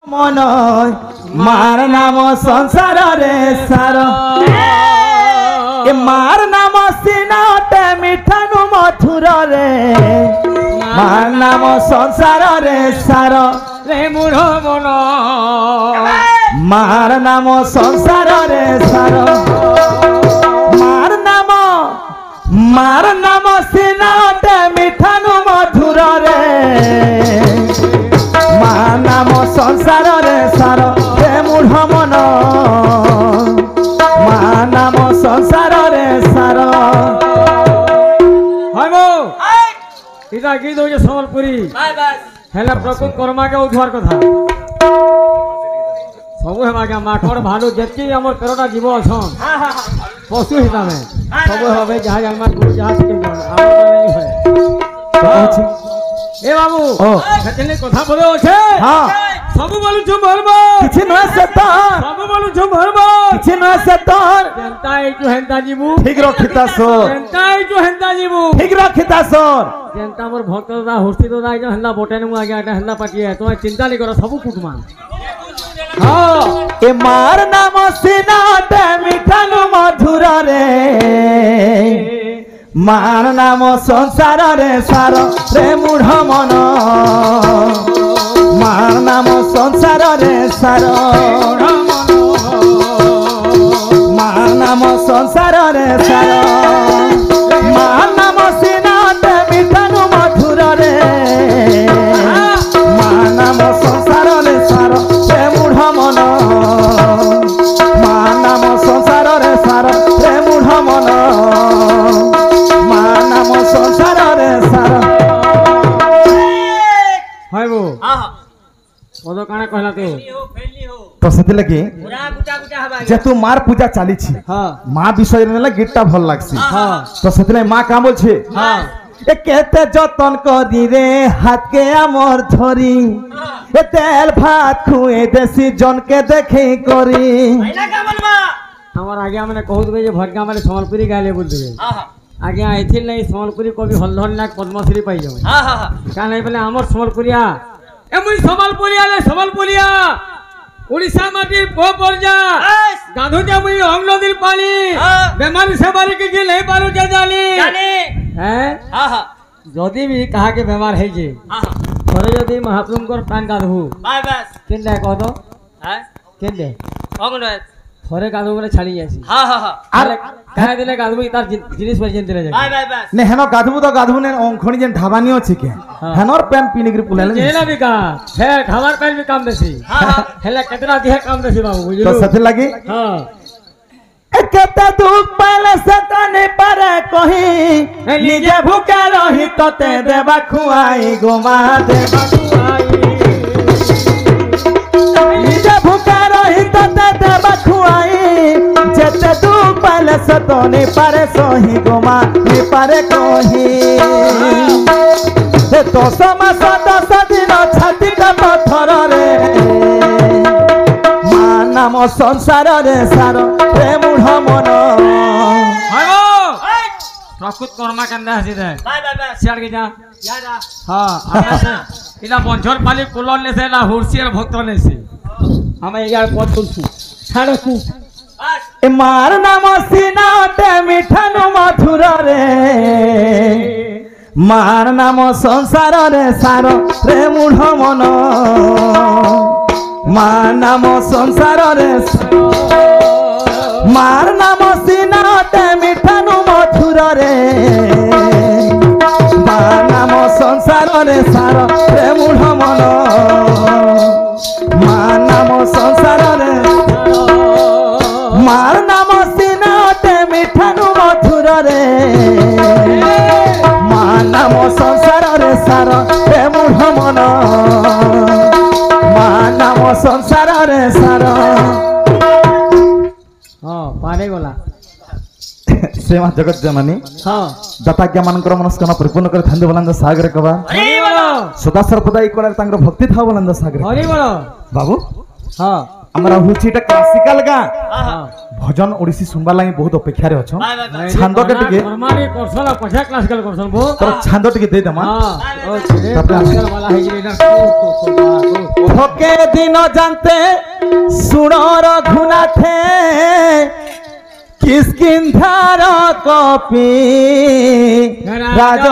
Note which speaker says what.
Speaker 1: मन मार नाम संसार रे सार मार नाम सिनाटे मिठानु मधुर रे मार नाम संसार रे सार
Speaker 2: रे मूढ़ मन
Speaker 1: मार नाम संसार रे सार मार नाम सिनाटे मिठानु मधुर रे मार नाम संसार रे सार रे मूढ़ मन मार नाम संसार रे सार
Speaker 2: इटा गीत हो सम्बलपुरी हेला प्रकृत कर्मा के उद्धार कथा सब है माकड़ भालू जितकी आमर 13टा जीव अछन पशु हिसाब में सब हवे जहाँ जहाँ गुरु जहाँ से ए बाबू सेतने कथा बोले होछे
Speaker 1: हां
Speaker 2: सब बोलु छु भरबो
Speaker 1: किछि न सतार
Speaker 2: सब बोलु छु भरबो
Speaker 1: किछि न सतार
Speaker 2: जनता ए जो हेंता जीवु
Speaker 1: ठीक रखिता सोर
Speaker 2: जनता ए जो हेंता जीवु
Speaker 1: ठीक रखिता सोर
Speaker 2: जनता मोर भक्त दा हुस्ती दा जो हल्ला बोटेन मु आगे आटा हल्ला पाटी है तो चिंता नहीं करो सब कुटमान
Speaker 1: हां ए मार नाम सिनाटे मिठानु मधुर रे मार नाम संसार रे सार रे मूढ़ मन मार नाम संसार रे सार मार नाम संसार रे सार मार नाम सिनाटे मिठानु मधुर रे मार नाम संसार रे सार रे मूढ़ मन मार नाम संसार रे सार रे मूढ़ मन मार नाम संसार रे सार
Speaker 2: हाय वो ओदो काना कहला
Speaker 1: तो सेति लगी जे तू मार पूजा चाली छी
Speaker 2: हां
Speaker 1: मां विषय ने गीतटा भल लागसी
Speaker 2: हां
Speaker 1: तो सेति मां का बोल छे
Speaker 2: हां
Speaker 1: ए केते जतन करी रे हाथ के आमर धरी ए तेल भात खुए देसी जन के देखे करी
Speaker 2: हमर आगे हमने कहू देबे जे भटका मारे सम्बलपुरी गाले बोल देबे आगे आइथिल नहीं सम्बलपुरी कवि हलधर नाग पद्मश्री पाई जाबे का नहीं बोले हमर सम्बलपुरिया ए मुई सम्बलपुरिया उड़ीसा माटी पो परजा गाधु जा मुई हम नदीर पानी बेमारी से बारी के नहीं पारू जा जानी हैं जदी भी कहा के बेमार है जे थोड़े जदी महाप्रभुकर प्राण गाधु बस केंदे कह दो हैं केंदे अंगन थोड़े गाधु बोले छाड़ी जासी अरे कहे दिले गाधु तार जिनिस पर जेन दिले जा
Speaker 1: ने हेनो गाधु तो गाधु ने ओंखणी जेन ढाबानी अछि के हेनोर पेन पिनिग्री पुलेले
Speaker 2: जेला भी का हे ढाबार पेन भी काम देसी हेला केतना दिहे काम देसी बाबू बुझलो
Speaker 1: तो सथे लगी
Speaker 2: हां
Speaker 1: एकता दुख पाले सतने पर कही निजे भूखा रही तते देबा खुआई गोमा देबा खुआई निजे भूखा रही तते देबा खुआई जते दुख पाले सतने पर सही गोमा नि पारे कही ए तो समास 10 दिन छाती का पत्थर रे नाम संसार रे सार रे मूढ़ मन
Speaker 2: प्रकृत कर्मा कंदा हसी दे सियाड़ के जा हां इला बंझर पाली कुलन ने से ना हुरसियर भक्त ने से हम यार पद तुलसु छाड़ कु
Speaker 1: ए मार नाम सिनाटे मिठानु मधुर रे मार नाम संसार रे सार रे मूढ़ मन मार नाम संसार रे मार नाम सिनाटे मिठानु मधुर रे मार नाम संसार रे सार रे मूढ़ मन मार नाम संसार रे मार नाम सिनाटे मिठानु मधुर रे मार नाम संसार रे सार रे मूढ़ मन नाम संसार रे सार
Speaker 2: हां पारे गला
Speaker 1: सेवा जगत जननी
Speaker 2: हां
Speaker 1: दताज्ञा मानकर मनस्कामना परिपूर्ण कर धन्य बलंद सागर कबा
Speaker 2: हरि बोलो
Speaker 1: सदा सर्वदा इकोर तांगर भक्ति था बलंद सागर
Speaker 2: हरि बोलो
Speaker 1: बाबू
Speaker 2: हां
Speaker 1: हमरा होछि एटा क्लासिकल गां भजन ओडिसी सुनबा लागि बहुत अपेक्षा रे अछन छंद के टिके
Speaker 2: परमाने करसन पछा क्लासिकल करसन बो
Speaker 1: तर छंद टिके दे दमा
Speaker 2: हां क्लासिकल वाला है जे ना
Speaker 1: थके दिन जानते सुनो रघुनाथे किसकिंधार कपि राज